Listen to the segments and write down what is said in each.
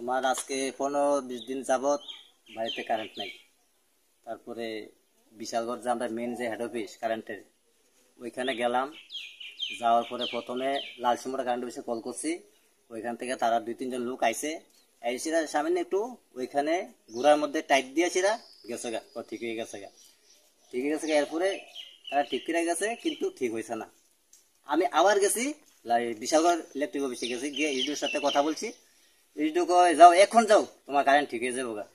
আমার আজকে 15-20 দিন যাবত বাড়িতে কারেন্ট নাই। তারপরে বিশালগড় যে আমরা মেন যে হেড অফিস কারেন্টের ওইখানে গেলাম। যাওয়ার পরে প্রথমে লালসিমরা কারেন্ট অফিসে কল করছি। ওইখান থেকে তারা 2-3 জন লোক আইসে এসেরা সামনে একটু ওইখানে ঘোড়ার মধ্যে টাইট দিয়েছিরা গেছে গা, ঠিক হয়ে গেছে গা, ঠিক হয়ে গেছে গা। এরপরে তারা ঠিক করে গেছে, কিন্তু ঠিক হয়েছে না। আমি আবার গেছি বিশালগড় ইলেকট্রিক অফিসে গেছি, গিয়ে ইডিওর সাথে কথা বলছি। ইডিও কয় যাও, এখন যাও, তোমার কারেন্ট ঠিক হয়ে যাবো গা।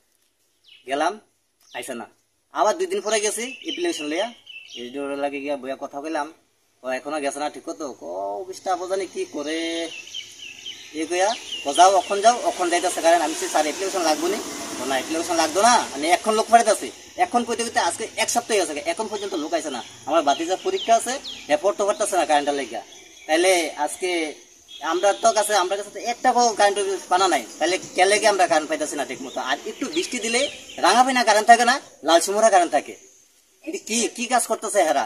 গেলাম, আইসে না। আবার 2 দিন পরে গেছি এপ্লিকেশন লইয়া, ইডিওর লাগে গিয়া বইয়া কথা কইলাম। ও এখনো গেছে না, ঠিক তো অফিসটা জানি কি করে ইয়ে কইয়া যাও, অখন যাও, অখন যাইতেছে কারেন্ট। আমি স্যার অ্যাপ্লিকেশন লাগবো নি? না অ্যাপ্লিকেশন লাগতো না, আমি এখন লোক পাঠাইতেছি। এখন কইতে কইতে আজকে 1 সপ্তাহ গেছে, এখন পর্যন্ত লোক আইসে না। আমার বাতিজার পরীক্ষা আছে, এরপর তো পারতেছে না কারেন্টের লেগা। তাইলে আজকে আমরা কাছে একটা কারেন্ট পানা নাই, তাহলে কে লেগে আমরা কারেন্ট পাইতেছি না ঠিক মতো। আর একটু বৃষ্টি দিলে রাঙাবিনা কারেন্ট থাকে না, লালসিমরা কারেন্ট থাকে। কি কি কাজ করতেছে হেরা?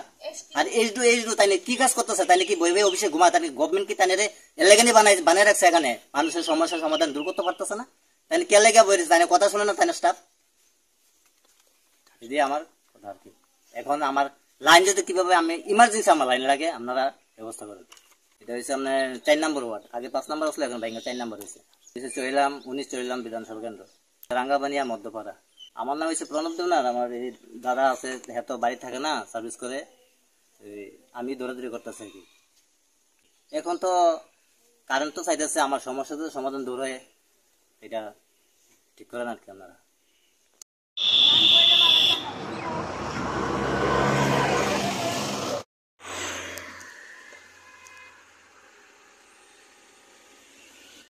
আর এইচডু তাই কি কাজ করতেছে? তাই কি বই বই অফিসে ঘুমা? তাই গভর্নমেন্ট কি তাই এলাকানি বানায় রাখছে এখানে? মানুষের সমস্যার সমাধান দূর করতে পারতেছে না। তাই কে লেগে বই তাই কথা শুনে না তাই স্টাফ? যদি আমার কথা আর কি। এখন আমার লাইন যদি কিভাবে আমি ইমার্জেন্সি আমার লাইন লাগে, আপনারা ব্যবস্থা করেন। এটা হচ্ছে আপনার 4 নম্বর ওয়ার্ড, আগে 5 নম্বর আসলে এখন ভাইঙ্গা 4 নম্বর হয়েছে। চলিলাম 19 চলিলাম বিধানসভা কেন্দ্র, রাঙ্গাবানিয়া মধ্যপাড়া। আমার নাম হচ্ছে প্রণব দেবনাথ। আমার এই দাদা আছে, হ্যাঁ তো বাড়ি থাকে না, সার্ভিস করে। আমি দৌড়াদৌড়ি করতেছি আর কি। এখন তো কারেন্ট তো চাইতেছে, আমার সমস্যা তো সমাধান দূর হয়ে এটা ঠিক করেন আর কি আপনারা।